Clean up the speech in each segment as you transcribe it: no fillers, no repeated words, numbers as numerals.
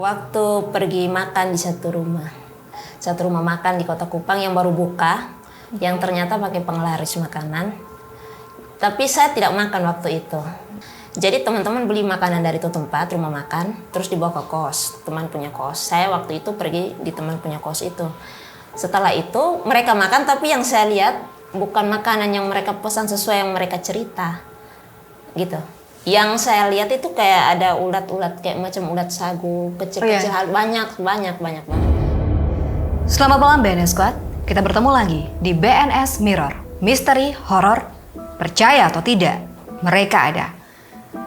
Waktu pergi makan di satu rumah makan di Kota Kupang yang baru buka, yang ternyata pakai penglaris makanan. Tapi saya tidak makan waktu itu. Jadi teman-teman beli makanan dari itu tempat, rumah makan, terus dibawa ke kos, teman punya kos. Saya waktu itu pergi di teman punya kos itu. Setelah itu mereka makan, tapi yang saya lihat bukan makanan yang mereka pesan sesuai yang mereka cerita, gitu. Yang saya lihat itu kayak ada ulat-ulat kayak macam ulat sagu kecil-kecil, banyak banget. Selamat malam BNS Squad, kita bertemu lagi di BNS Mirror, misteri horor, percaya atau tidak, mereka ada.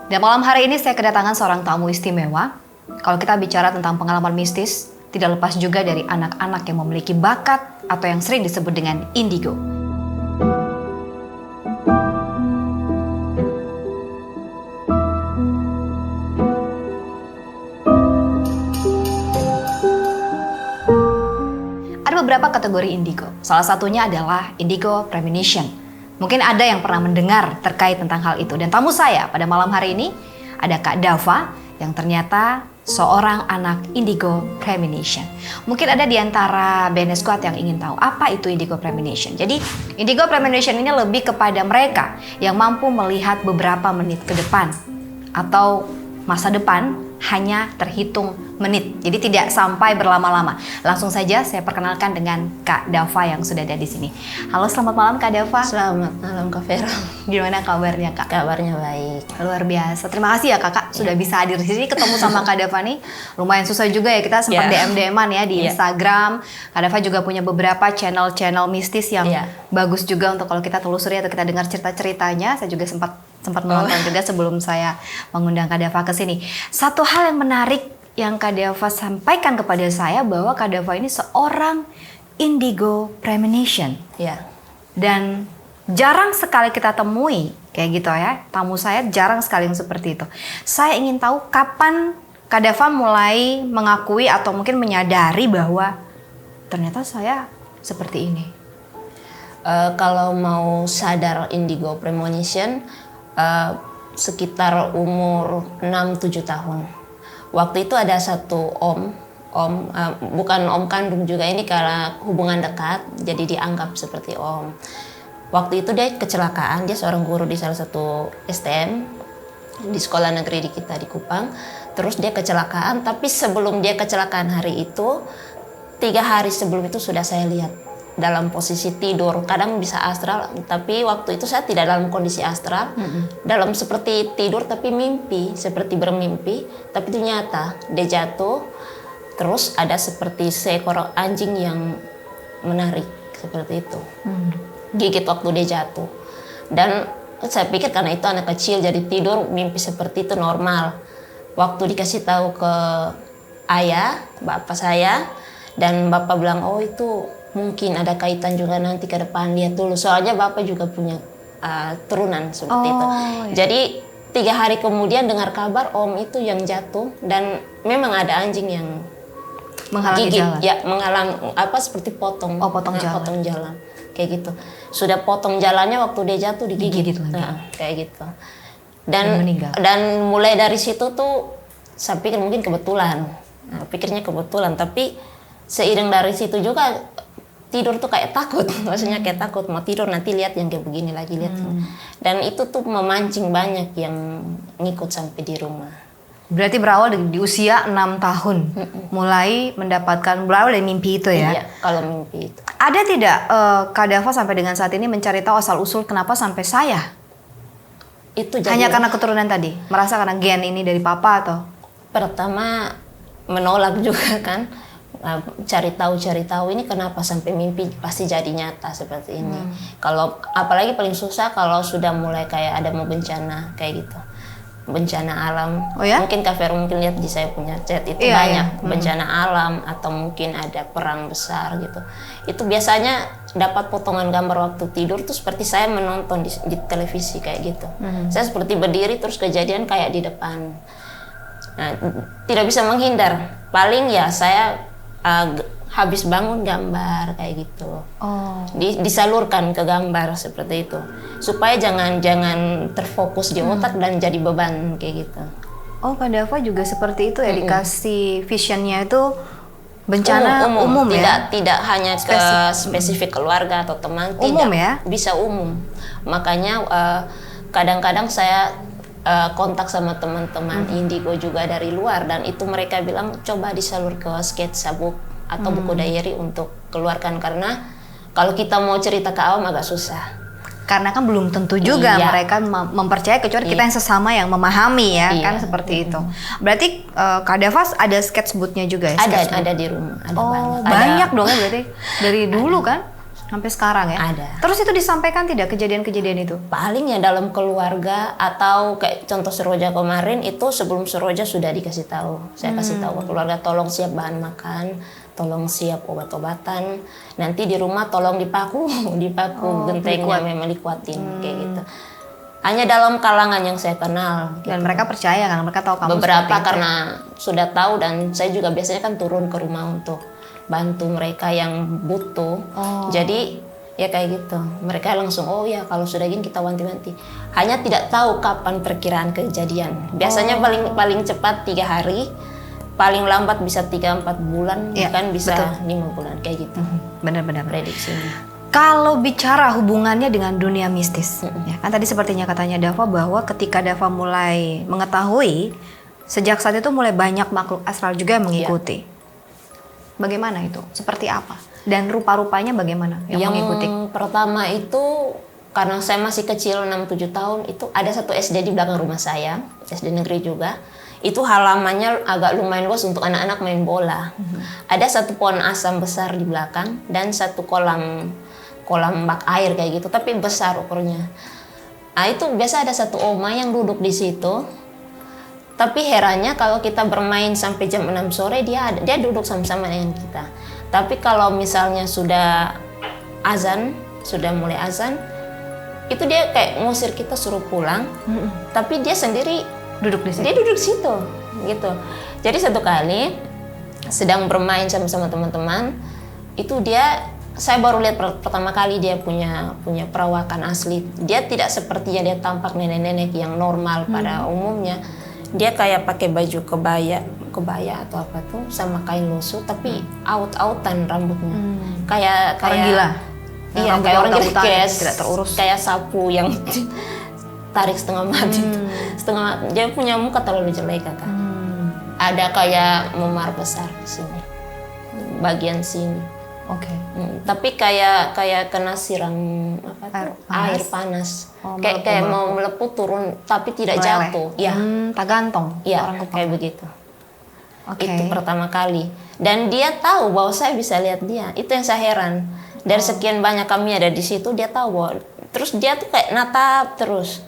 Dan malam hari ini saya kedatangan seorang tamu istimewa. Kalau kita bicara tentang pengalaman mistis, tidak lepas juga dari anak-anak yang memiliki bakat atau yang sering disebut dengan indigo. Ada beberapa kategori indigo. Salah satunya adalah indigo premonition. Mungkin ada yang pernah mendengar terkait tentang hal itu. Dan tamu saya pada malam hari ini ada Kak Dava yang ternyata seorang anak indigo premonition. Mungkin ada di antara BNS Squad yang ingin tahu apa itu indigo premonition. Jadi indigo premonition ini lebih kepada mereka yang mampu melihat beberapa menit ke depan atau masa depan hanya terhitung menit. Jadi tidak sampai berlama-lama. Langsung saja saya perkenalkan dengan Kak Dava yang sudah ada di sini. Halo, selamat malam Kak Dava. Selamat malam Kak Vera. Gimana kabarnya Kak? Kabarnya baik. Luar biasa. Terima kasih ya Kakak sudah bisa hadir di sini, ketemu sama Kak Dava nih. Lumayan susah juga ya, kita sempat DM-an ya di Instagram. Kak Dava juga punya beberapa channel mistis yang bagus juga untuk kalau kita telusuri atau kita dengar cerita-ceritanya. Saya juga sempat menonton juga sebelum saya mengundang Kak Dava ke sini. Satu hal yang menarik yang Kak Dava sampaikan kepada saya bahwa Kak Dava ini seorang indigo premonition. Ya. Dan jarang sekali kita temui kayak gitu ya. Tamu saya jarang sekali yang seperti itu. Saya ingin tahu kapan Kak Dava mulai mengakui atau mungkin menyadari bahwa ternyata saya seperti ini. Kalau mau sadar indigo premonition, sekitar umur 6-7 tahun. Waktu itu ada satu bukan om kandung juga, ini karena hubungan dekat, jadi dianggap seperti om. Waktu itu dia kecelakaan, dia seorang guru di salah satu STM, di sekolah negeri di kita di Kupang. Terus dia kecelakaan, tapi sebelum dia kecelakaan hari itu, 3 hari sebelum itu sudah saya lihat dalam posisi tidur, kadang bisa astral, tapi waktu itu saya tidak dalam kondisi astral, dalam seperti tidur tapi mimpi, seperti bermimpi, tapi itu nyata. Dia jatuh, terus ada seperti seekor anjing yang menarik seperti itu, gigit waktu dia jatuh. Dan saya pikir karena itu anak kecil jadi tidur mimpi seperti itu normal. Waktu dikasih tahu ke ayah, bapak saya, dan bapak bilang, oh itu mungkin ada kaitan juga nanti ke depan, lihat dulu. Soalnya bapak juga punya turunan seperti itu. Jadi 3 hari kemudian dengar kabar om itu yang jatuh dan memang ada anjing yang menghalangi gigit, jalan. ya menghalang seperti potong jalan. Potong jalan kayak gitu. Sudah potong jalannya waktu dia jatuh digigit lagi. Kayak gitu. Dan mulai dari situ tuh saya pikir mungkin kebetulan. Pikirnya kebetulan, tapi seiring dari situ juga tidur tuh kayak takut, maksudnya kayak takut mau tidur nanti lihat yang kayak begini lagi lihat. Dan itu tuh memancing banyak yang ngikut sampai di rumah. Berarti berawal di usia 6 tahun, mulai berawal dari mimpi itu ya? Iya, kalau mimpi itu. Ada tidak Kak Dava sampai dengan saat ini mencari tahu asal usul kenapa sampai saya? Itu hanya karena keturunan tadi, merasa karena gen ini dari papa atau? Pertama menolak juga kan. Cari tahu ini kenapa sampai mimpi pasti jadi nyata seperti ini. Kalau apalagi paling susah kalau sudah mulai kayak ada mau bencana kayak gitu, bencana alam. Mungkin Kak Fer mungkin lihat di saya punya chat itu banyak bencana alam atau mungkin ada perang besar gitu. Itu biasanya dapat potongan gambar waktu tidur tuh seperti saya menonton di televisi kayak gitu. Saya seperti berdiri terus kejadian kayak di depan. Nah, tidak bisa menghindar. Paling ya saya habis bangun gambar kayak gitu, disalurkan ke gambar seperti itu supaya jangan terfokus di otak dan jadi beban kayak gitu. Oh, Kak Dava juga seperti itu ya, dikasih visionnya itu bencana umum ya? Tidak hanya ke spesifik keluarga atau teman, Umum tidak. ya? Bisa umum. Makanya kadang-kadang saya kontak sama teman-teman indigo juga dari luar, dan itu mereka bilang coba disalur ke sketsa book atau buku diary untuk keluarkan, karena kalau kita mau cerita ke awam agak susah. Karena kan belum tentu juga mereka mempercayai, kecuali kita yang sesama yang memahami ya, kan seperti itu. Berarti Kak Dava ada sketchbooknya juga ya? Ada di rumah. Ada banyak dong ya berarti dari dulu kan sampai sekarang ya? Ada. Terus itu disampaikan tidak kejadian-kejadian itu? Paling ya dalam keluarga, atau kayak contoh Seroja kemarin itu sebelum Seroja sudah dikasih tahu. Saya kasih tahu ke keluarga, tolong siap bahan makan, tolong siap obat-obatan. Nanti di rumah tolong dipaku gentengnya, memang dikuatin kayak gitu. Hanya dalam kalangan yang saya kenal. Dan mereka percaya karena mereka tahu kamu beberapa karena sudah tahu, dan saya juga biasanya kan turun ke rumah untuk bantu mereka yang butuh. Jadi ya kayak gitu. Mereka langsung oh ya kalau sudah gini kita wanti-wanti. Hanya tidak tahu kapan perkiraan kejadian. Biasanya paling cepat 3 hari. Paling lambat bisa 3-4 bulan, bahkan bisa 5 bulan kayak gitu. Benar-benar prediksinya. Kalau bicara hubungannya dengan dunia mistis, ya kan tadi sepertinya katanya Dava bahwa ketika Dava mulai mengetahui, sejak saat itu mulai banyak makhluk astral juga yang mengikuti. Bagaimana itu? Seperti apa? Dan rupa-rupanya bagaimana yang mengikuti? Yang pertama itu karena saya masih kecil 6-7 tahun, itu ada satu SD di belakang rumah saya, SD negeri juga. Itu halamannya agak lumayan luas untuk anak-anak main bola. Ada satu pohon asam besar di belakang dan satu kolam bak air kayak gitu, tapi besar ukurnya. Nah, itu biasa ada satu oma yang duduk di situ. Tapi herannya kalau kita bermain sampai jam 6 sore dia duduk sama-sama dengan kita. Tapi kalau misalnya sudah mulai azan, itu dia kayak ngusir kita suruh pulang. Tapi dia sendiri duduk di situ. Dia duduk di situ, gitu. Jadi satu kali sedang bermain sama teman-teman, itu saya baru lihat pertama kali dia punya perawakan asli. Dia tidak seperti yang dia tampak nenek-nenek yang normal pada umumnya. Dia kayak pakai baju kebaya atau apa tuh sama kain lusuh, tapi aut-autan rambutnya. Kayak orang gila. Iya, kayak orang gila, tidak terurus. Kayak sapu yang tarik setengah mati. Dia punya muka terlalu jelek kakak. Ada kayak memar besar di sini, bagian sini. Oke. Tapi kayak kena siram air panas. Kayak mau melepuh turun tapi tidak jatuh. Ya. Tak gantung. Ya, kayak begitu. Okay. Itu pertama kali. Dan dia tahu bahwa saya bisa lihat dia. Itu yang saya heran. Dari sekian banyak kami ada di situ, dia tahu bahwa. Terus dia tuh kayak natap terus.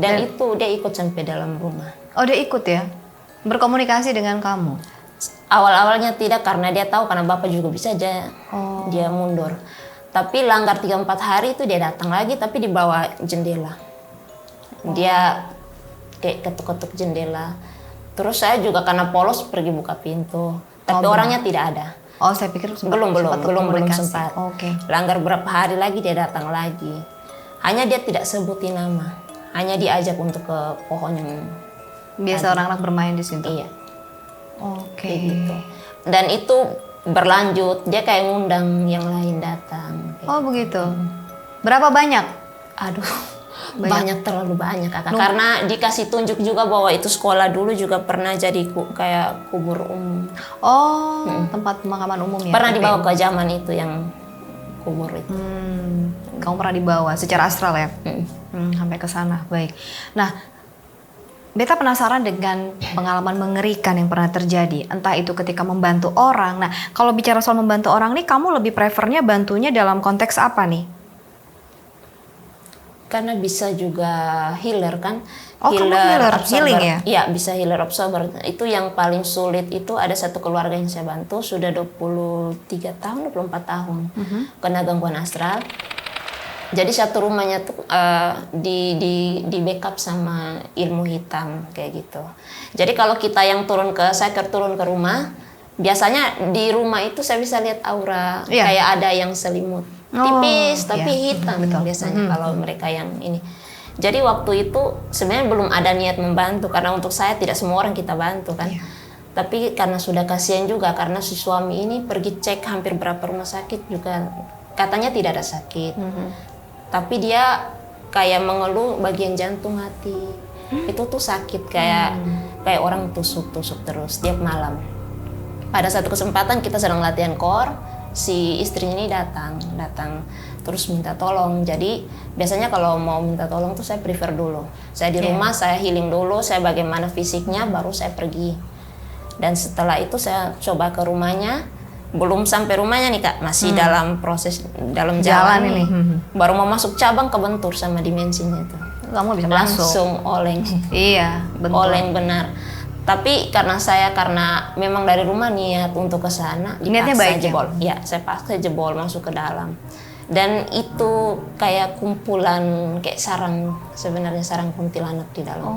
Dan itu dia ikut sampai dalam rumah. Oh, dia ikut ya? Berkomunikasi dengan kamu? Awal-awalnya tidak, karena dia tahu karena bapak juga bisa aja dia mundur. Tapi langgar 3-4 hari itu dia datang lagi, tapi di bawah jendela. Dia kayak ketuk-ketuk jendela. Terus saya juga karena polos pergi buka pintu. Tapi orangnya tidak ada. Oh, saya pikir belum sempat. Oke. Langgar berapa hari lagi dia datang lagi. Hanya dia tidak sebutin nama. Hanya diajak untuk ke pohon yang biasa orang-anak bermain di situ. Iya. Oke. Gitu. Dan itu berlanjut, dia kayak ngundang yang lain datang. Oh begitu. Berapa banyak? Aduh, banyak terlalu banyak kakak. Karena dikasih tunjuk juga bahwa itu sekolah dulu juga pernah jadi kayak kubur umum. Oh, tempat pemakaman umum ya? Pernah dibawa ke zaman itu yang kubur itu. Kamu pernah dibawa secara astral ya? Sampai ke sana, baik. Nah, Beta penasaran dengan pengalaman mengerikan yang pernah terjadi. Entah itu ketika membantu orang. Nah, kalau bicara soal membantu orang nih, kamu lebih prefernya bantunya dalam konteks apa nih? Karena bisa juga healer kan. Oh, healer healing ya? Iya, bisa healer absorber. Itu yang paling sulit. Itu ada satu keluarga yang saya bantu, sudah 23 tahun, 24 tahun. Kena gangguan astral. Jadi satu rumahnya tuh di backup sama ilmu hitam kayak gitu. Jadi kalau kita yang turun ke rumah, biasanya di rumah itu saya bisa lihat aura kayak ada yang selimut tipis tapi hitam betul. Biasanya kalau mereka yang ini. Jadi waktu itu sebenarnya belum ada niat membantu karena untuk saya tidak semua orang kita bantu kan. Iya. Tapi karena sudah kasihan juga karena si suami ini pergi cek hampir berapa rumah sakit juga katanya tidak ada sakit. Tapi dia kayak mengeluh bagian jantung hati. Itu tuh sakit kayak orang tusuk-tusuk terus tiap malam. Pada satu kesempatan kita sedang latihan core, si istrinya ini datang terus minta tolong. Jadi biasanya kalau mau minta tolong tuh saya prefer dulu. Saya di rumah, saya healing dulu, saya bagaimana fisiknya, baru saya pergi. Dan setelah itu saya coba ke rumahnya, belum sampai rumahnya nih Kak, masih dalam proses, dalam jalan ini. Baru mau masuk cabang kebentur sama dimensinya itu. Kamu bisa Langsung oleng. Iya, bentul. Oleng benar. Tapi karena memang dari rumah niat untuk ke sana, niatnya dipaksa baik jebol. Ya, saya paksa jebol masuk ke dalam. Dan itu kayak kumpulan kayak sarang, sebenarnya sarang kuntilanak di dalam.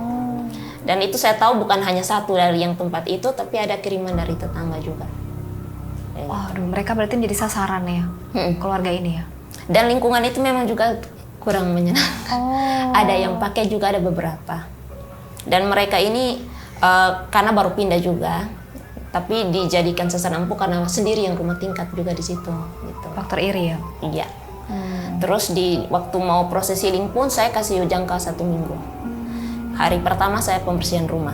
Dan itu saya tahu bukan hanya satu dari yang tempat itu, tapi ada kiriman dari tetangga juga. Waduh, mereka berarti menjadi sasaran ya, keluarga ini ya. Dan lingkungan itu memang juga kurang menyenangkan. Ada yang pakai juga, ada beberapa. Dan mereka ini karena baru pindah juga, tapi dijadikan sasaran empuk karena sendiri yang rumah tingkat juga di situ. Gitu. Faktor iri ya? Iya. Terus waktu mau proses healing pun saya kasih jangka 1 minggu. Hari pertama saya pembersihan rumah.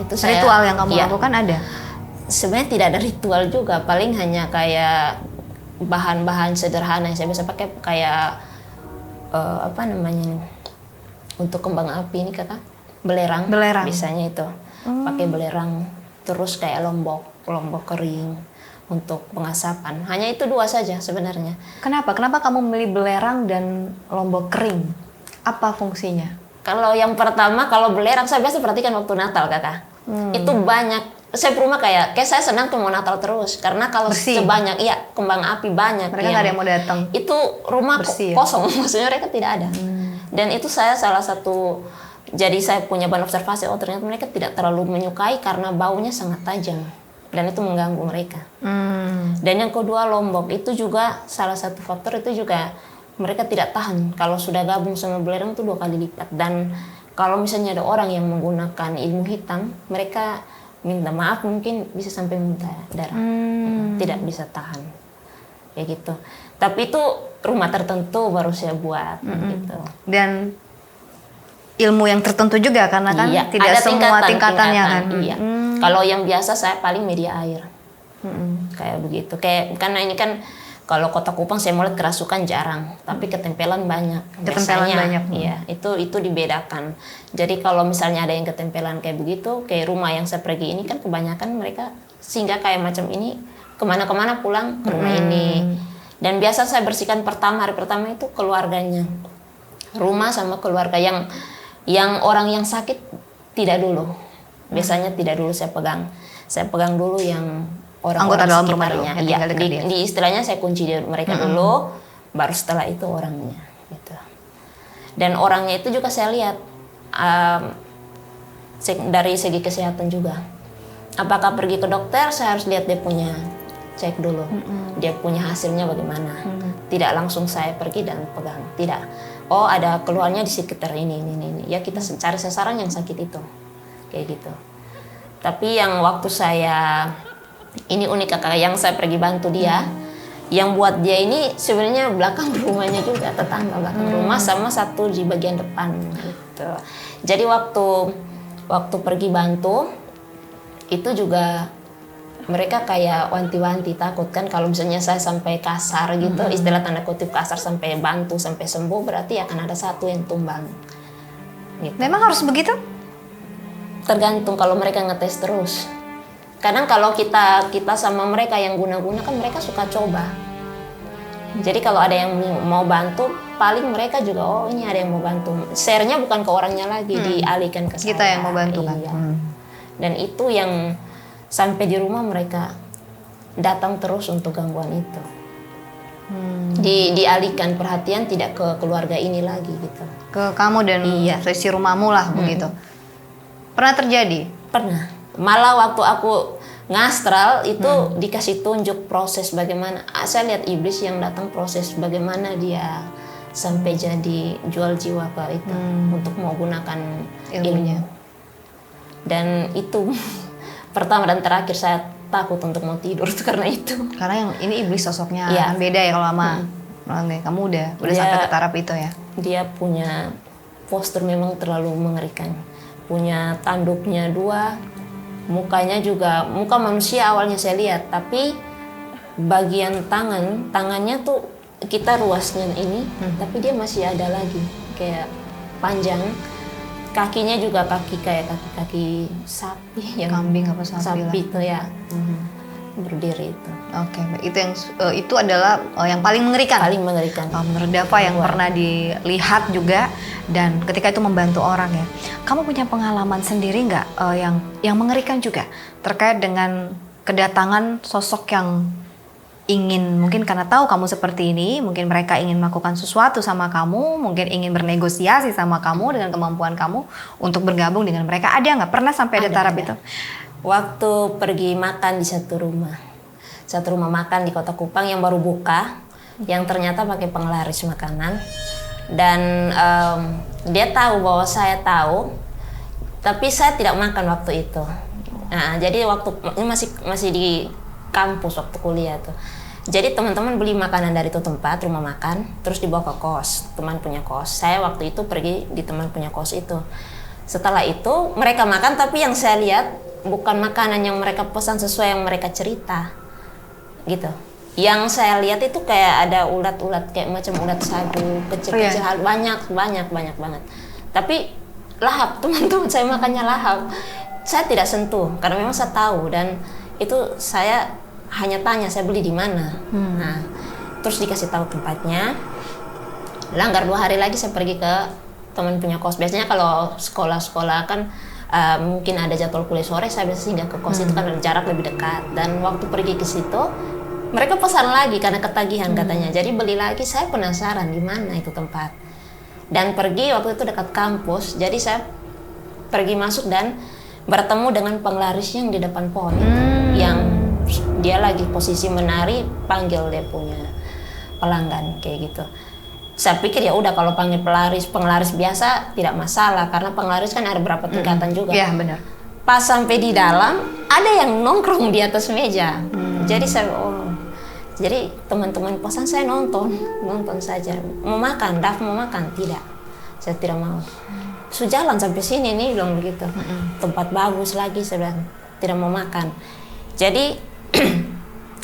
Itu ritual yang kamu lakukan ada? Sebenarnya tidak ada ritual juga, paling hanya kayak bahan-bahan sederhana yang saya biasa pakai kayak apa namanya nih, untuk kembang api ini Kakak, belerang. Biasanya itu pakai belerang, terus kayak lombok kering untuk pengasapan. Hanya itu 2 saja sebenarnya. Kenapa kamu memilih belerang dan lombok kering? Apa fungsinya? Kalau yang pertama, kalau belerang saya biasa perhatikan waktu Natal Kakak. Itu banyak. Saya rumah kayak saya senang tuh mau Natal terus karena kalau sebanyak kembang api banyak. Mereka nggak ada yang mau datang. Itu rumah kosong, maksudnya mereka tidak ada. Dan itu saya salah satu. Jadi saya punya bahan observasi. Ternyata mereka tidak terlalu menyukai karena baunya sangat tajam dan itu mengganggu mereka. Dan yang kedua lombok itu juga salah satu faktor, itu juga mereka tidak tahan kalau sudah gabung sama belerang itu 2 kali lipat. Dan kalau misalnya ada orang yang menggunakan ilmu hitam, mereka minta maaf mungkin bisa sampai muntah darah. Tidak bisa tahan kayak gitu. Tapi itu rumah tertentu baru saya buat gitu. Dan ilmu yang tertentu juga karena kan tidak ada semua tingkatannya kan. Iya. Kalau yang biasa saya paling media air. Kayak begitu. Kayak karena ini kan kalau Kota Kupang saya mulai kerasukan jarang, tapi ketempelan banyak. Iya, itu dibedakan. Jadi kalau misalnya ada yang ketempelan kayak begitu, kayak rumah yang saya pergi ini kan kebanyakan mereka singgah kayak macam ini, kemana-kemana pulang ke rumah ini. Dan biasa saya bersihkan hari pertama itu keluarganya. Rumah sama keluarga yang orang yang sakit tidak dulu. Biasanya tidak dulu saya pegang. Saya pegang dulu yang orang-orang dalam rumahnya. Iya, di istilahnya saya kunci mereka dulu, baru setelah itu orangnya. Gitu. Dan orangnya itu juga saya lihat dari segi kesehatan juga. Apakah pergi ke dokter, saya harus lihat dia punya cek dulu. Dia punya hasilnya bagaimana. Tidak langsung saya pergi dan pegang. Tidak. Oh ada keluarnya di sekitar ini. Ya kita cari sasaran yang sakit itu. Kayak gitu. Tapi yang waktu saya ini unik Kakak, yang saya pergi bantu dia, yang buat dia ini sebenarnya belakang rumahnya juga, tetangga belakang rumah sama satu di bagian depan gitu. Jadi waktu pergi bantu itu juga mereka kayak wanti-wanti, takut kan kalau misalnya saya sampai kasar gitu, istilah tanda kutip kasar, sampai bantu sampai sembuh berarti akan ada satu yang tumbang. Gitu. Memang harus begitu? Tergantung kalau mereka ngetes terus. Kadang kalau kita sama mereka yang guna-guna kan mereka suka coba. Jadi kalau ada yang mau bantu, paling mereka juga ini ada yang mau bantu. Share-nya bukan ke orangnya lagi, dialihkan ke saya. Kita yang mau bantu kan. Iya. Dan itu yang sampai di rumah mereka datang terus untuk gangguan itu. Dialihkan perhatian tidak ke keluarga ini lagi gitu. Ke kamu dan sesi rumahmu lah begitu. Pernah terjadi? Pernah. Malah waktu aku ngastral itu dikasih tunjuk proses bagaimana. Saya lihat iblis yang datang proses bagaimana dia sampai jadi jual jiwa ke itu untuk mau gunakan Ilmunya. ilmu. Dan itu pertama dan terakhir saya takut untuk mau tidur tuh karena itu. Karena yang ini iblis sosoknya Iya. kan beda ya kalau sama kamu udah Dia- sampai ke taraf itu ya. Dia punya postur memang terlalu mengerikan. Punya tanduknya 2, mukanya juga muka manusia awalnya saya lihat, tapi bagian tangannya tuh kita ruasnya ini, tapi dia masih ada lagi kayak panjang. Kakinya juga kayak kaki sapi yang Kambing apa sapi lah. itu ya. Berdiri itu. Oke, baik. Itu adalah yang paling mengerikan. Paling mengerikan. Menurut Dava yang pernah dilihat juga dan ketika itu membantu orang ya. Kamu punya pengalaman sendiri nggak yang mengerikan juga terkait dengan kedatangan sosok yang ingin mungkin karena tahu kamu seperti ini, mungkin mereka ingin melakukan sesuatu sama kamu, mungkin ingin bernegosiasi sama kamu dengan kemampuan kamu untuk bergabung dengan mereka. Ada nggak? Pernah sampai ada taraf itu? Waktu pergi makan di satu rumah makan di Kota Kupang yang baru buka, yang ternyata pakai penglaris makanan, dan dia tahu bahwa saya tahu, tapi saya tidak makan waktu itu. Nah, jadi waktu ini masih di kampus waktu kuliah tuh. Jadi teman-teman beli makanan dari itu tempat rumah makan, terus dibawa ke kos, teman punya kos. Saya waktu itu pergi di teman punya kos itu. Setelah itu mereka makan, tapi yang saya lihat bukan makanan yang mereka pesan sesuai yang mereka cerita, gitu. Yang saya lihat itu kayak ada ulat-ulat kayak macam ulat sagu kecil-kecil, banyak banget. Tapi lahap, teman-teman saya makannya lahap. Saya tidak sentuh karena memang saya tahu, dan itu saya hanya tanya saya beli di mana. Nah, terus dikasih tahu tempatnya. Langgar 2 hari lagi saya pergi ke teman punya kos. Biasanya kalau sekolah-sekolah kan mungkin ada jadwal kuliah sore, saya biasa singgah ke kos itu kan ada jarak lebih dekat. Dan waktu pergi ke situ, mereka pesan lagi karena ketagihan katanya. Jadi beli lagi, saya penasaran di mana itu tempat. Dan pergi waktu itu dekat kampus, jadi saya pergi masuk dan bertemu dengan penglaris yang di depan pohon itu, yang dia lagi posisi menari, panggil dia punya pelanggan kayak gitu. Saya pikir ya udah kalau panggil penglaris biasa tidak masalah, karena penglaris kan ada berapa tingkatan juga. Iya benar. Pas sampai di dalam ada yang nongkrong di atas meja. Jadi saya jadi teman-teman kosan saya nonton saja. Mau makan, Daf mau makan? Tidak, saya tidak mau. Jalan sampai sini nih bilang begitu. Tempat bagus lagi, saya bilang tidak mau makan. Jadi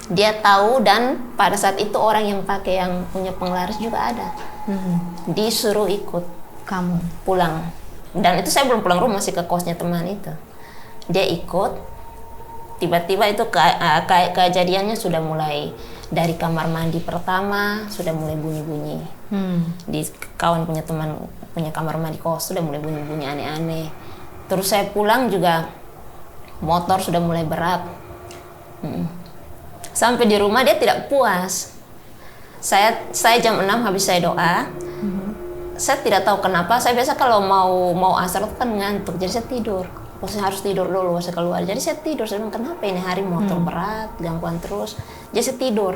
dia tahu, dan pada saat itu orang yang pakai yang punya penglaris juga ada. Disuruh ikut Kamu pulang. Dan itu saya belum pulang rumah, masih ke kosnya teman itu. Dia ikut. Tiba-tiba itu kayak kejadiannya sudah mulai dari kamar mandi pertama sudah mulai bunyi-bunyi. Di kawan punya teman punya kamar mandi kos sudah mulai bunyi-bunyi aneh-aneh. Terus saya pulang juga motor sudah mulai berat. Sampai di rumah dia tidak puas. Saya jam 6 habis saya doa. Saya tidak tahu kenapa, saya biasa kalau mau asar itu kan ngantuk, jadi saya tidur. Saya harus tidur dulu, saya keluar. Jadi saya tidur, saya bilang kenapa ini hari motor berat, gangguan terus. Jadi saya tidur.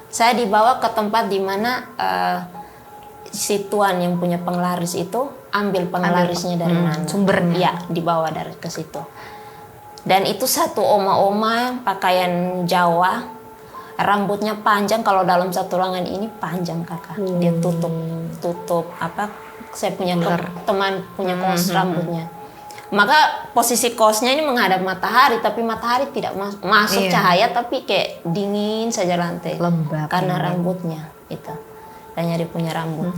Saya dibawa ke tempat di mana si tuan yang punya penglaris itu ambil penglarisnya dari mana. sumbernya. Iya, dibawa dari ke situ. Dan itu satu oma-oma pakaian Jawa, rambutnya panjang, kalau dalam satu ruangan ini panjang kakak. Dia tutup apa? Saya punya teman punya kos rambutnya. Maka posisi kosnya ini menghadap matahari, tapi matahari tidak masuk cahaya, tapi kayak dingin saja lantai. Lembab. Karena rambutnya itu. Tanya dia punya rambut.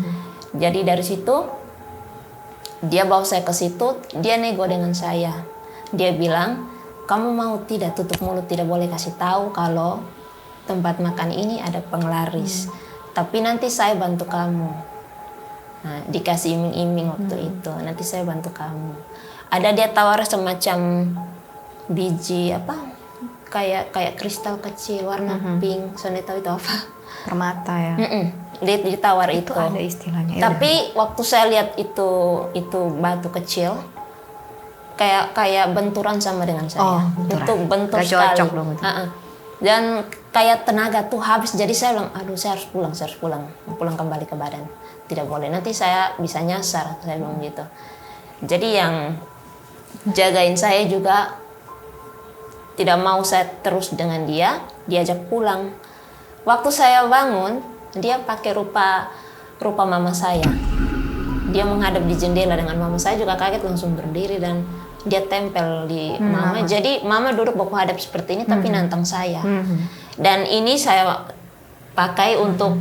Jadi dari situ dia bawa saya ke situ, dia nego dengan saya. Dia bilang, "Kamu mau tidak tutup mulut, tidak boleh kasih tahu kalau tempat makan ini ada penglaris. Tapi nanti saya bantu kamu." Nah, dikasih iming-iming waktu itu. Nanti saya bantu kamu. Ada dia tawar semacam biji apa? Kayak kristal kecil warna pink. Saya tahu itu apa? Permata ya. Dia ditawar itu. Ada istilahnya. Tapi waktu saya lihat itu batu kecil, kayak benturan sama dengan saya. benturan. Itu bentuk Gak sekali. cocok dong itu. Dan kayak tenaga tuh habis. Jadi saya bilang, aduh saya harus pulang kembali ke badan. Tidak boleh, nanti saya bisa nyasar, saya bilang gitu. Jadi yang jagain saya juga tidak mau saya terus dengan dia, diajak pulang. Waktu saya bangun, dia pakai rupa mama saya. Dia menghadap di jendela dengan mama saya, juga kaget langsung berdiri dan dia tempel di mama. Jadi mama duduk baku hadap seperti ini tapi nantang saya. Dan ini saya pakai untuk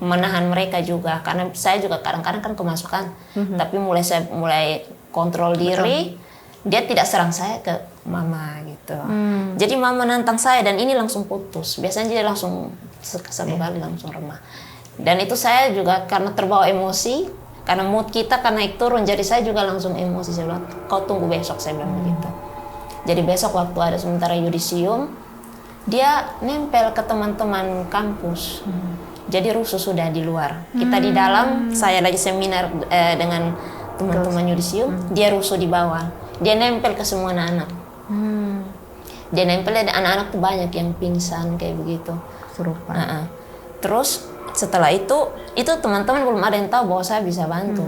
menahan mereka juga, karena saya juga kadang-kadang kan kemasukan. Tapi saya mulai kontrol diri. Dia tidak serang saya ke mama gitu. Jadi mama nantang saya dan ini langsung putus. Biasanya dia langsung satu kali langsung remah. Dan itu saya juga karena terbawa emosi, karena mood kita kan naik turun, jadi saya juga langsung emosi. Saya bilang, kau tunggu besok, saya bilang begitu. Jadi besok waktu ada sementara yudisium, dia nempel ke teman-teman kampus. Jadi rusuh sudah di luar. Kita di dalam, saya lagi seminar dengan teman-teman yudisium, dia rusuh di bawah. Dia nempel ke semua anak-anak. Dia nempel, dan anak-anak tuh banyak yang pingsan kayak begitu. Serupa. Terus setelah itu teman-teman belum ada yang tahu bahwa saya bisa bantu.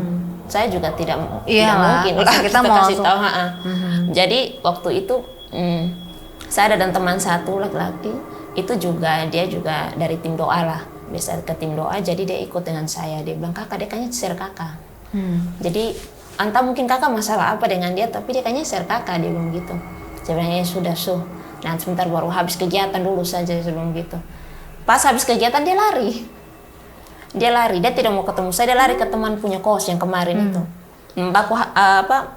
Saya juga tidak mungkin lah kita mau kasih tahu. Jadi waktu itu saya ada dan teman satu laki-laki itu juga, dia juga dari tim doa lah, biasa ke tim doa. Jadi dia ikut dengan saya. Dia bilang, kakak, dia kayaknya share kakak. Jadi entah mungkin kakak masalah apa dengan dia, tapi dia kayaknya share kakak, dia bilang gitu. Saya bilang, ya sudah nah sebentar baru habis kegiatan dulu saja, sebelum gitu. Pas habis kegiatan dia lari, dia tidak mau ketemu saya, dia lari ke teman punya kos yang kemarin itu.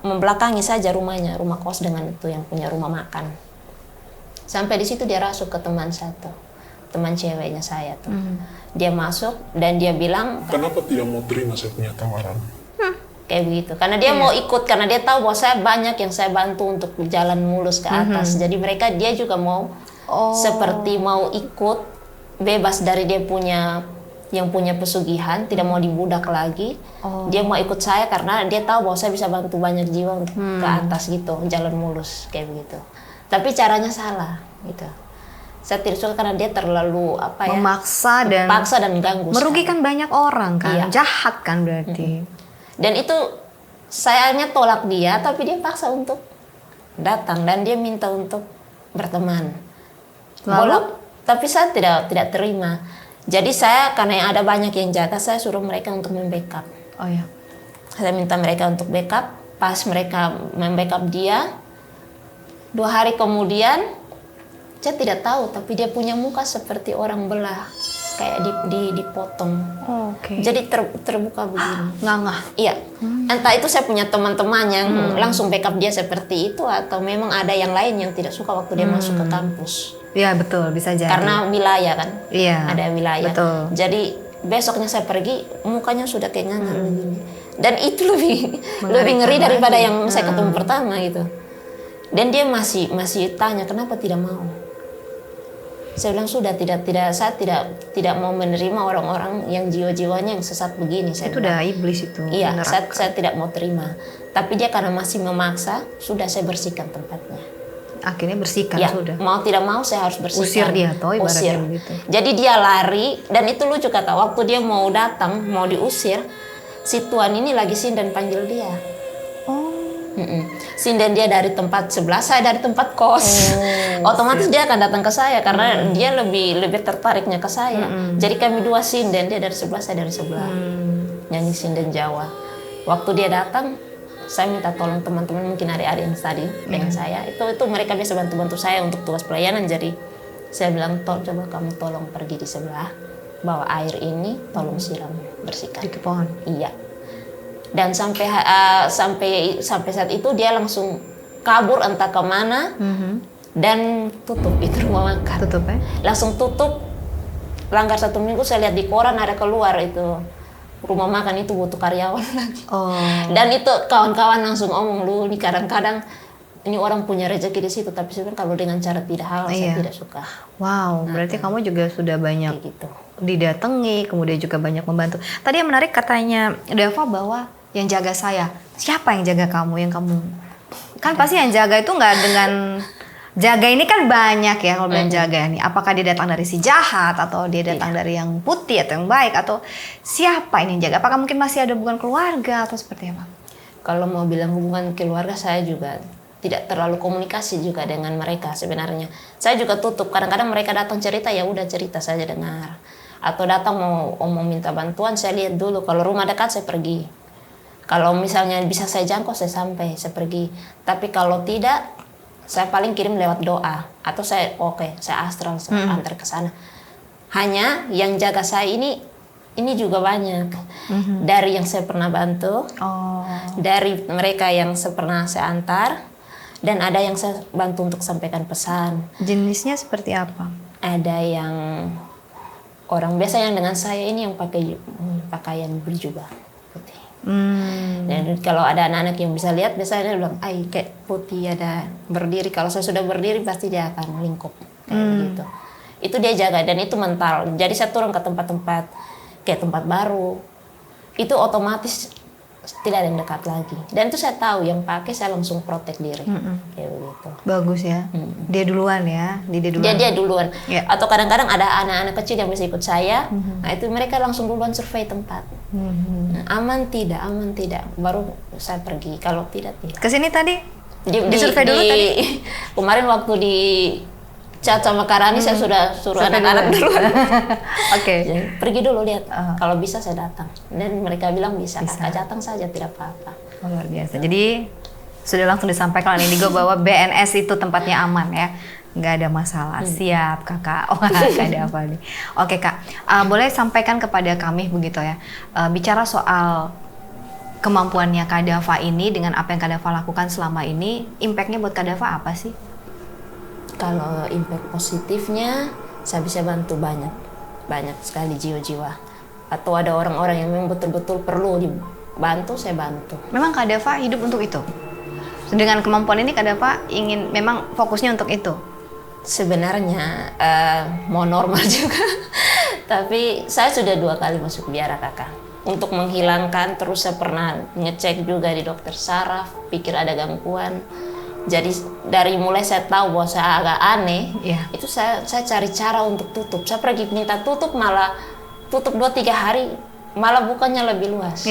Membelakangi saja rumahnya, rumah kos dengan itu yang punya rumah makan. Sampai di situ dia rasuk ke teman satu, teman ceweknya saya tuh. Dia masuk dan dia bilang, kenapa tidak mau terima saya punya tawaran? Kayak begitu, karena dia mau ikut, karena dia tahu bahwa saya banyak yang saya bantu untuk jalan mulus ke atas. Jadi dia juga mau seperti mau ikut, bebas dari dia yang punya pesugihan, tidak mau dibudak lagi. Dia mau ikut saya karena dia tahu bahwa saya bisa bantu banyak jiwa untuk ke atas gitu, jalan mulus kayak begitu. Tapi caranya salah gitu. Saya tidak suka karena dia terlalu memaksa dan ganggu, merugikan banyak orang kan. Iya. Jahat kan berarti. Dan itu sayanya tolak dia, tapi dia paksa untuk datang dan dia minta untuk berteman. Lalu? Tapi saya tidak terima. Jadi saya, karena yang ada banyak yang jaga, saya suruh mereka untuk membackup. Oh ya. Saya minta mereka untuk backup. Pas mereka membackup dia, 2 hari kemudian, saya tidak tahu, tapi dia punya muka seperti orang belah, kayak dipotong. Oke. Jadi terbuka begini. Ngangah. Iya. Entah itu saya punya teman-teman yang langsung backup dia seperti itu, atau memang ada yang lain yang tidak suka waktu dia masuk ke kampus. Iya betul, bisa jadi. Karena wilayah kan. Iya. Ada wilayah. Betul. Jadi besoknya saya pergi, mukanya sudah kayak ngangah begini. Dan itu lebih ngeri daripada yang saya ketemu pertama gitu. Dan dia masih tanya, kenapa tidak mau? Saya bilang saya tidak mau menerima orang-orang yang jiwa-jiwanya yang sesat begini. Saya itu udah iblis itu. Iya, saya tidak mau terima. Tapi dia karena masih memaksa, sudah saya bersihkan tempatnya. Akhirnya bersihkan ya, sudah. Mau tidak mau saya harus bersihkan. Usir dia toh ibaratnya begitu. Jadi dia lari, dan itu lucu kata, waktu dia mau datang, mau diusir, si tuan ini lagi sinden panggil dia. Sinden dia dari tempat sebelah, saya dari tempat kos. Otomatis dia akan datang ke saya karena dia lebih tertariknya ke saya. Jadi kami dua sinden, dia dari sebelah, saya dari sebelah. Nyanyi sinden Jawa. Waktu dia datang, saya minta tolong teman-teman, mungkin adik-adik yang tadi dengan saya. Itu mereka biasa bantu-bantu saya untuk tugas pelayanan. Jadi saya bilang, coba kamu tolong pergi di sebelah, bawa air ini, tolong siram, bersihkan. Itu pohon. Iya. Dan sampai saat itu dia langsung kabur entah kemana, dan tutup itu rumah makan. Tutup ya? Langsung tutup. Langgar 1 minggu saya lihat di koran ada keluar itu rumah makan itu butuh karyawan lagi. Dan itu kawan-kawan langsung omong, lu ini kadang-kadang ini orang punya rezeki di situ, tapi sebenarnya kalau dengan cara tidak halal saya tidak suka. Wow, berarti kamu juga sudah banyak gitu didatangi, kemudian juga banyak membantu. Tadi yang menarik katanya Dava bahwa yang jaga saya, siapa yang jaga kamu? Yang kamu kan pasti yang jaga itu nggak dengan Jaga ini kan banyak ya kalau bilang jaga ini. Apakah dia datang dari si jahat atau dia datang dari yang putih atau yang baik atau siapa ini yang jaga? Apakah mungkin masih ada hubungan keluarga atau seperti apa? Kalau mau bilang hubungan keluarga, saya juga tidak terlalu komunikasi juga dengan mereka sebenarnya. Saya juga tutup. Kadang-kadang mereka datang cerita, ya udah cerita saja dengar. Atau datang mau minta bantuan, saya lihat dulu. Kalau rumah dekat saya pergi. Kalau misalnya bisa saya jangkau, saya sampai, saya pergi. Tapi kalau tidak, saya paling kirim lewat doa. Atau saya astral, saya antar ke sana. Hanya yang jaga saya ini juga banyak. Dari yang saya pernah bantu, dari mereka yang pernah saya antar, dan ada yang saya bantu untuk sampaikan pesan. Jenisnya seperti apa? Ada yang orang biasa yang dengan saya ini yang pakai pakaian berjubah putih. Dan kalau ada anak-anak yang bisa lihat, biasanya dia bilang, kayak putih ada berdiri. Kalau saya sudah berdiri, pasti dia akan lingkup kayak begitu. Itu dia jaga, dan itu mental. Jadi saya turun ke tempat-tempat kayak tempat baru, itu otomatis tidak ada yang dekat lagi. Dan itu saya tahu yang pakai, saya langsung protek diri kayak begitu. Bagus ya. Dia duluan ya. Dia duluan. Yeah. Atau kadang-kadang ada anak-anak kecil yang bisa ikut saya. Nah itu mereka langsung duluan survei tempat. Nah, aman tidak, baru saya pergi. Kalau tidak. Kesini tadi Di survei dulu tadi. Kemarin waktu di chat sama Karani, saya sudah suruh anak-anak dulu. Oke. Pergi dulu lihat. Kalau bisa saya datang. Dan mereka bilang bisa. Kakak datang saja, tidak apa-apa. Luar biasa. Jadi sudah langsung disampaikan oleh Indigo bahwa BNS itu tempatnya aman ya. Nggak ada masalah. Siap kakak. Wah, nggak ada apa nih. Oke kak, boleh sampaikan kepada kami begitu ya. Bicara soal kemampuannya Kak Dava ini dengan apa yang Kak Dava lakukan selama ini, impact-nya buat Kak Dava apa sih? Kalau impact positifnya, saya bisa bantu banyak sekali jiwa-jiwa. Atau ada orang-orang yang memang betul-betul perlu dibantu, saya bantu. Memang Kak Dava hidup untuk itu? Dengan kemampuan ini Kak Dava ingin memang fokusnya untuk itu? Sebenarnya mau normal juga. Tapi saya sudah 2 kali masuk biara kakak. Untuk menghilangkan, terus saya pernah ngecek juga di dokter saraf, pikir ada gangguan. Jadi dari mulai saya tahu bahwa saya agak aneh, itu saya cari cara untuk tutup. Saya pergi minta tutup, malah tutup 2-3 hari, malah bukannya lebih luas.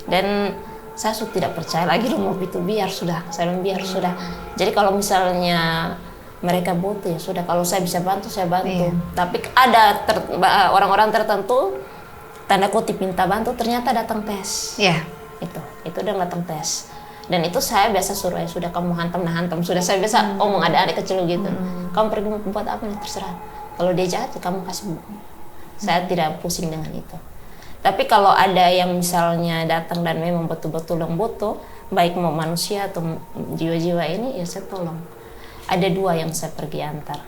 Dan saya sudah tidak percaya lagi rumah itu, biar sudah. Saya bilang biar sudah. Jadi kalau misalnya mereka butuh, ya sudah. Kalau saya bisa bantu, saya bantu. Tapi ada orang-orang tertentu, tanda kutip minta bantu, ternyata datang tes. Itu udah datang tes. Dan itu saya biasa suruh, ya sudah kamu hantam. Sudah saya biasa omong ada adik kecil gitu. Kamu pergi buat apa nih, terserah. Kalau dia jahat, ya kamu kasih buku. Saya tidak pusing dengan itu. Tapi kalau ada yang misalnya datang dan memang betul-betul yang butuh, baik mau manusia atau jiwa-jiwa ini, ya saya tolong. Ada 2 yang saya pergi antar.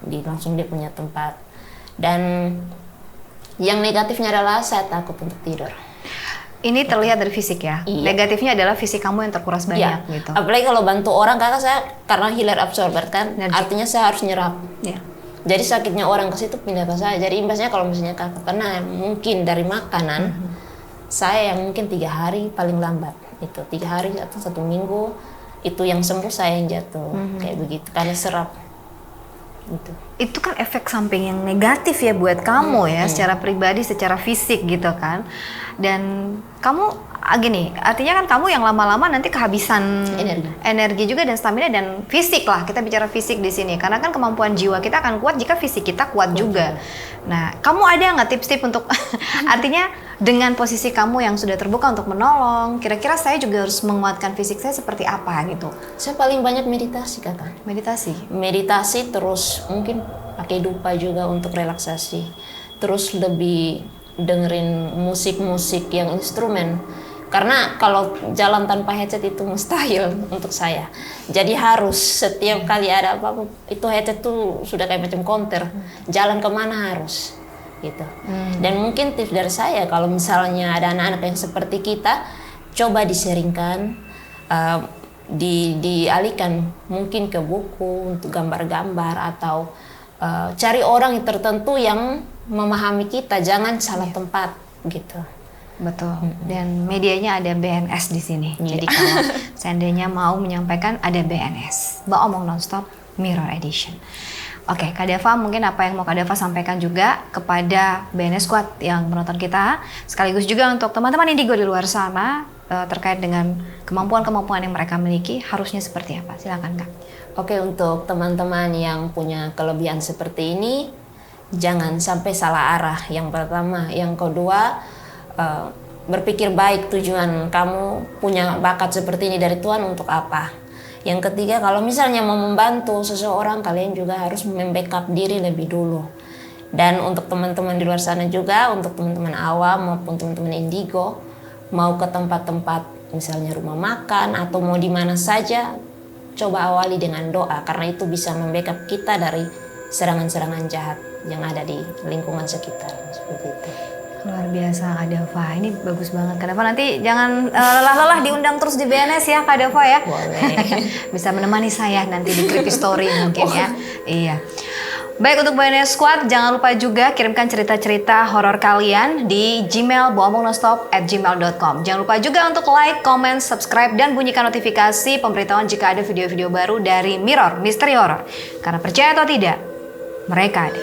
Langsung dia punya tempat. Dan yang negatifnya adalah saya takut untuk tidur. Ini terlihat dari fisik ya. Negatifnya adalah fisik kamu yang terkuras banyak gitu. Apalagi kalau bantu orang, kakak saya karena healer absorber kan, artinya saya harus nyerap. Jadi sakitnya orang ke situ pindah ke saya. Jadi imbasnya kalau misalnya kakak kena mungkin dari makanan, saya yang mungkin 3 hari paling lambat. Itu 3 hari atau 1 minggu, itu yang sembuh saya yang jatuh. Kayak begitu, karena serap. Itu kan efek samping yang negatif ya buat kamu ya, secara pribadi, secara fisik gitu kan. Dan kamu gini, artinya kan kamu yang lama-lama nanti kehabisan energi juga dan stamina dan fisik lah. Kita bicara fisik di sini karena kan kemampuan jiwa kita akan kuat jika fisik kita kuat juga. Nah, kamu ada nggak tips-tips untuk artinya dengan posisi kamu yang sudah terbuka untuk menolong, kira-kira saya juga harus menguatkan fisik saya seperti apa gitu? Saya paling banyak meditasi kakak. Meditasi terus mungkin pakai dupa juga untuk relaksasi. Terus lebih dengerin musik-musik yang instrumen. Karena kalau jalan tanpa headset itu mustahil untuk saya. Jadi harus setiap kali ada apa-apa, itu headset tuh sudah kayak macam counter. Jalan kemana harus, gitu. Dan mungkin tips dari saya, kalau misalnya ada anak-anak yang seperti kita, coba diseringkan, dialihkan mungkin ke buku untuk gambar-gambar atau cari orang tertentu yang memahami kita, jangan salah tempat, gitu. Betul. Dan medianya ada BNS di sini. Iya. Jadi kalau seandainya mau menyampaikan ada BNS. Mbak Omong Nonstop Mirror Edition. Oke, Kak Dava, mungkin apa yang mau Kak Dava sampaikan juga kepada BNS Squad yang menonton kita, sekaligus juga untuk teman-teman Indigo di luar sana terkait dengan kemampuan-kemampuan yang mereka miliki, harusnya seperti apa? Silakan Kak. Oke, untuk teman-teman yang punya kelebihan seperti ini, jangan sampai salah arah. Yang pertama, yang kedua, berpikir baik tujuan kamu punya bakat seperti ini dari Tuhan untuk apa. Yang ketiga, kalau misalnya mau membantu seseorang, kalian juga harus membackup diri lebih dulu. Dan untuk teman-teman di luar sana juga, untuk teman-teman awam maupun teman-teman Indigo, mau ke tempat-tempat misalnya rumah makan atau mau di mana saja, coba awali dengan doa, karena itu bisa membackup kita dari serangan-serangan jahat yang ada di lingkungan sekitar. Seperti itu. Luar biasa Kak Dava, ini bagus banget Kak Dava. Nanti jangan lelah-lelah diundang terus di BNS ya Kak Dava ya. Boleh. Bisa menemani saya nanti di Creepy Story mungkin ya. Iya. Baik, untuk BNS Squad, jangan lupa juga kirimkan cerita-cerita horor kalian di Gmail boomongностop@gmail.com. Jangan lupa juga untuk like, comment, subscribe, dan bunyikan notifikasi pemberitahuan jika ada video-video baru dari Mirror Misteri Horror. Karena percaya atau tidak, mereka ada.